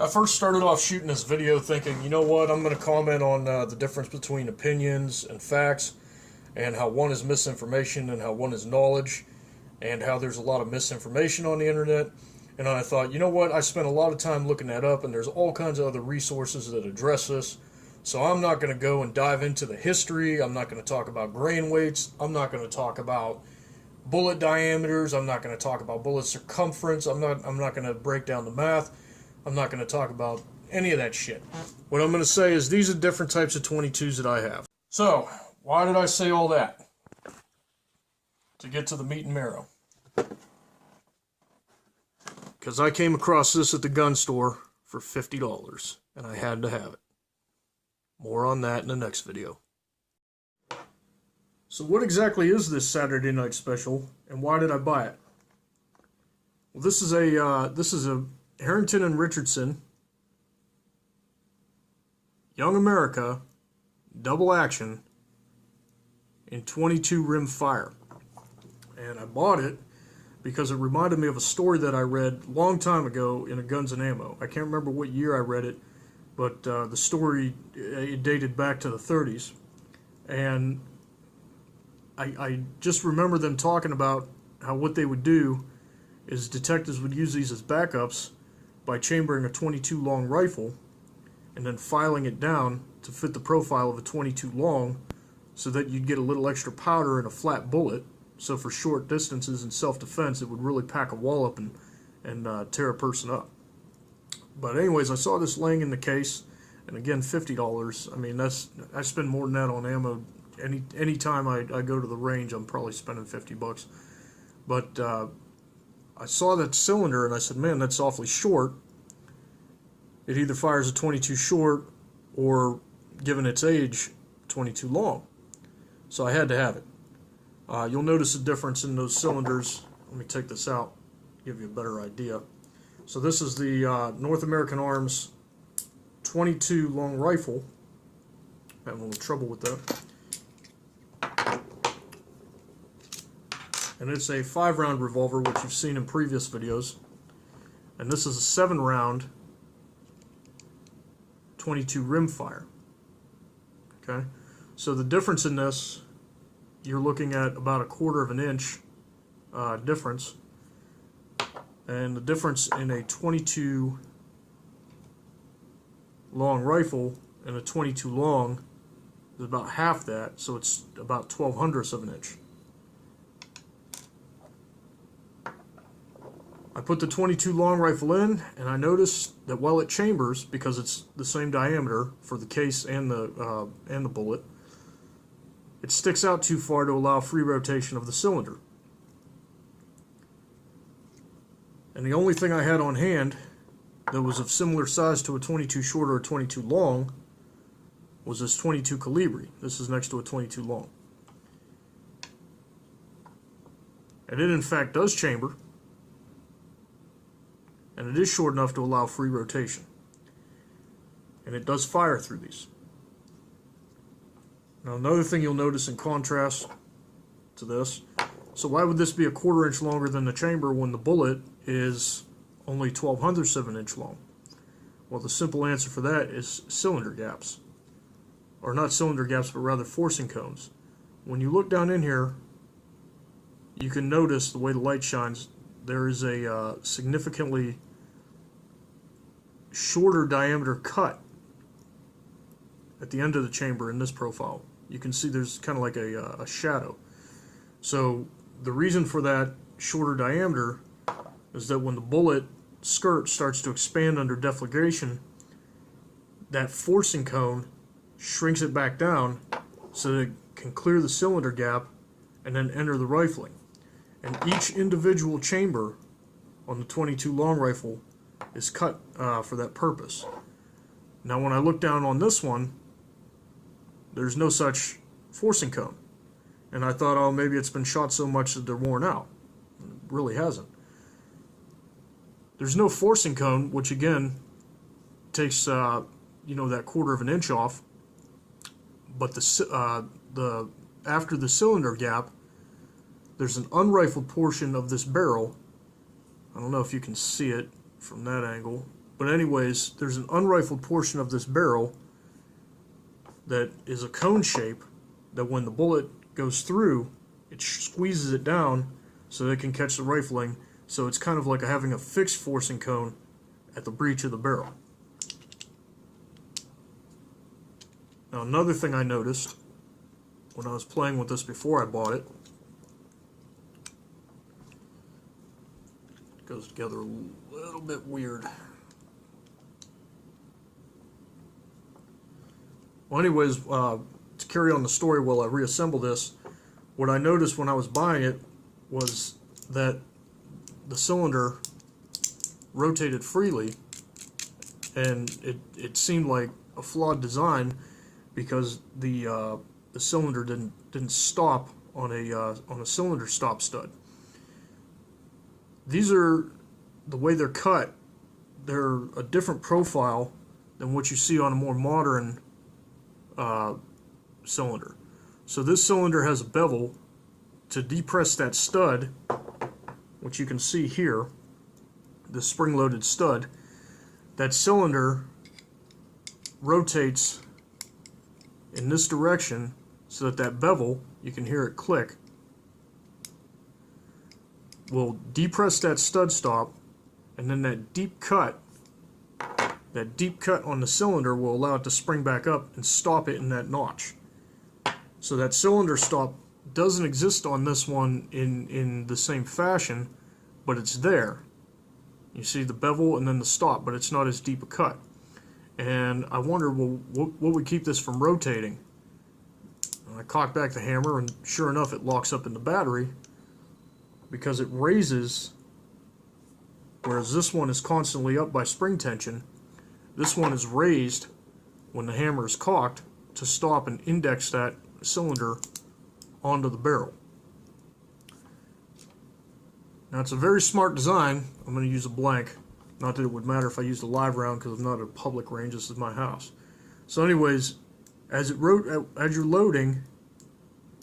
I first started off shooting this video thinking, you know what, I'm going to comment on the difference between opinions and facts, and how one is misinformation and how one is knowledge, and how there's a lot of misinformation on the internet. And I thought, you know what, I spent a lot of time looking that up, and there's all kinds of other resources that address this. So I'm not going to go and dive into the history. I'm not going to talk about grain weights. I'm not going to talk about bullet diameters. I'm not going to talk about bullet circumference. I'm not going to break down the math. I'm not going to talk about any of that shit. What I'm going to say is these are different types of 22s that I have. So, why did I say all that? To get to the meat and marrow. Because I came across this at the gun store for $50, and I had to have it. More on that in the next video. So what exactly is this Saturday Night Special, and why did I buy it? Well, this is a Harrington and Richardson Young America double action in 22 Rimfire. And I bought it because it reminded me of a story that I read a long time ago in a Guns and Ammo. I can't remember what year I read it, but the story, it dated back to the 30s. And I just remember them talking about how what they would do is detectives would use these as backups by chambering a 22 long rifle and then filing it down to fit the profile of a 22 long so that you'd get a little extra powder in a flat bullet. So for short distances and self-defense, it would really pack a wall up and tear a person up. But anyways, I saw this laying in the case, and again, $50. I mean, I spend more than that on ammo. Any time I go to the range, I'm probably spending $50. But I saw that cylinder and I said, man, that's awfully short. It either fires a 22 short or, given its age, 22 long. So I had to have it. You'll notice a difference in those cylinders. Let me take this out, give you a better idea. So this is the North American Arms 22 long rifle. Having a little trouble with that. And it's a 5-round revolver, which you've seen in previous videos. And this is a 7-round 22 rimfire. Okay, so the difference in this, you're looking at about 1/4 of an inch difference, and the difference in a 22 long rifle and a 22 long is about half that, so it's about 1/1200ths of an inch. I put the 22 long rifle in, and I noticed that while it chambers, because it's the same diameter for the case and the bullet, it sticks out too far to allow free rotation of the cylinder. And the only thing I had on hand that was of similar size to a 22 short or a 22 long was this 22 Calibri. This is next to a 22 long. And it in fact does chamber. And it is short enough to allow free rotation. And it does fire through these. Now another thing you'll notice in contrast to this, so why would this be 1/4 inch longer than the chamber when the bullet is only 1/1200ths of an inch long? Well, the simple answer for that is cylinder gaps. Or not cylinder gaps, but rather forcing cones. When you look down in here, you can notice the way the light shines, there is a significantly shorter diameter cut at the end of the chamber in this profile. You can see there's kind of like a shadow. So the reason for that shorter diameter is that when the bullet skirt starts to expand under deflagration, that forcing cone shrinks it back down so that it can clear the cylinder gap and then enter the rifling. And each individual chamber on the 22 long rifle is cut for that purpose. Now when I look down on this one, there's no such forcing cone. And I thought, oh, maybe it's been shot so much that they're worn out. It really hasn't. There's no forcing cone, which again takes that 1/4 of an inch off. But after the cylinder gap, there's an unrifled portion of this barrel. I don't know if you can see it from that angle, But anyways, there's an unrifled portion of this barrel that is a cone shape that when the bullet goes through, it squeezes it down so that it can catch the rifling. So it's kind of like having a fixed forcing cone at the breech of the barrel. Now another thing I noticed when I was playing with this before I bought it, goes together a little bit weird. Well, anyways, to carry on the story while I reassemble this, what I noticed when I was buying it was that the cylinder rotated freely, and it seemed like a flawed design because the cylinder didn't stop on a cylinder stop stud. These are the way they're cut. They're a different profile than what you see on a more modern cylinder. So this cylinder has a bevel to depress that stud, which you can see here, the spring-loaded stud. That cylinder rotates in this direction so that that bevel, you can hear it click, will depress that stud stop, and then that deep cut on the cylinder will allow it to spring back up and stop it in that notch. So that cylinder stop doesn't exist on this one in the same fashion, but it's there. You see the bevel and then the stop, but it's not as deep a cut. And I wondered, well, what would keep this from rotating? And I cocked back the hammer, and sure enough, it locks up in the battery because it raises, whereas this one is constantly up by spring tension. This one is raised when the hammer is cocked to stop and index that cylinder onto the barrel. Now it's a very smart design. I'm going to use a blank. Not that it would matter if I used a live round because I'm not at a public range. This is my house. So anyways, as you're loading,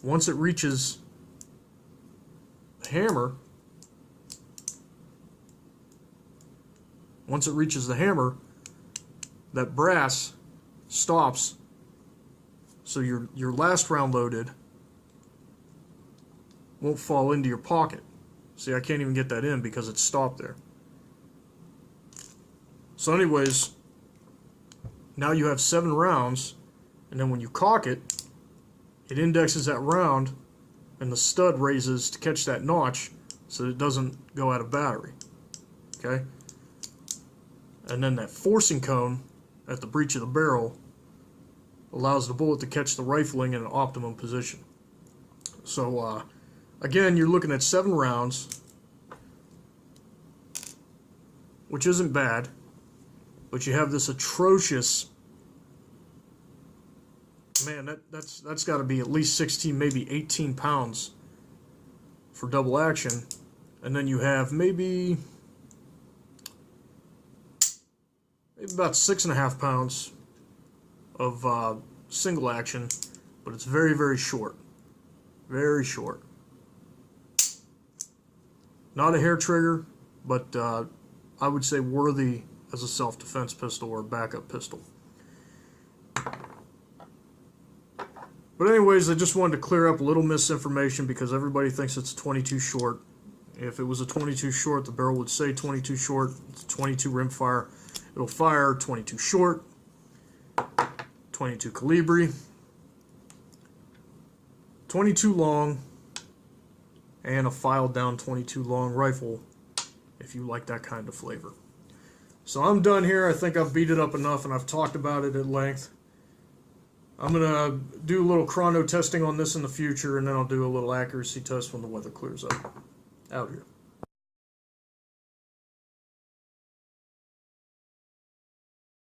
once it reaches the hammer, that brass stops, so your last round loaded won't fall into your pocket. See, I can't even get that in because it's stopped there. So anyways, now you have 7 rounds, and then when you cock it, it indexes that round, and the stud raises to catch that notch so that it doesn't go out of battery. Okay? And then that forcing cone at the breech of the barrel allows the bullet to catch the rifling in an optimum position. So again, you're looking at 7 rounds, which isn't bad, but you have this atrocious, man, that's got to be at least 16, maybe 18 pounds for double action, and then you have maybe about 6.5 pounds of single action, but it's very, very short. Very short. Not a hair trigger, but I would say worthy as a self-defense pistol or a backup pistol. But anyways, I just wanted to clear up a little misinformation because everybody thinks it's 22 short. If it was a 22 short, the barrel would say 22 short. It's 22 rimfire. It'll fire 22 short, 22 calibri, 22 long, and a filed down 22 long rifle if you like that kind of flavor. So I'm done here. I think I've beat it up enough and I've talked about it at length. I'm going to do a little chrono testing on this in the future, and then I'll do a little accuracy test when the weather clears up. Out here.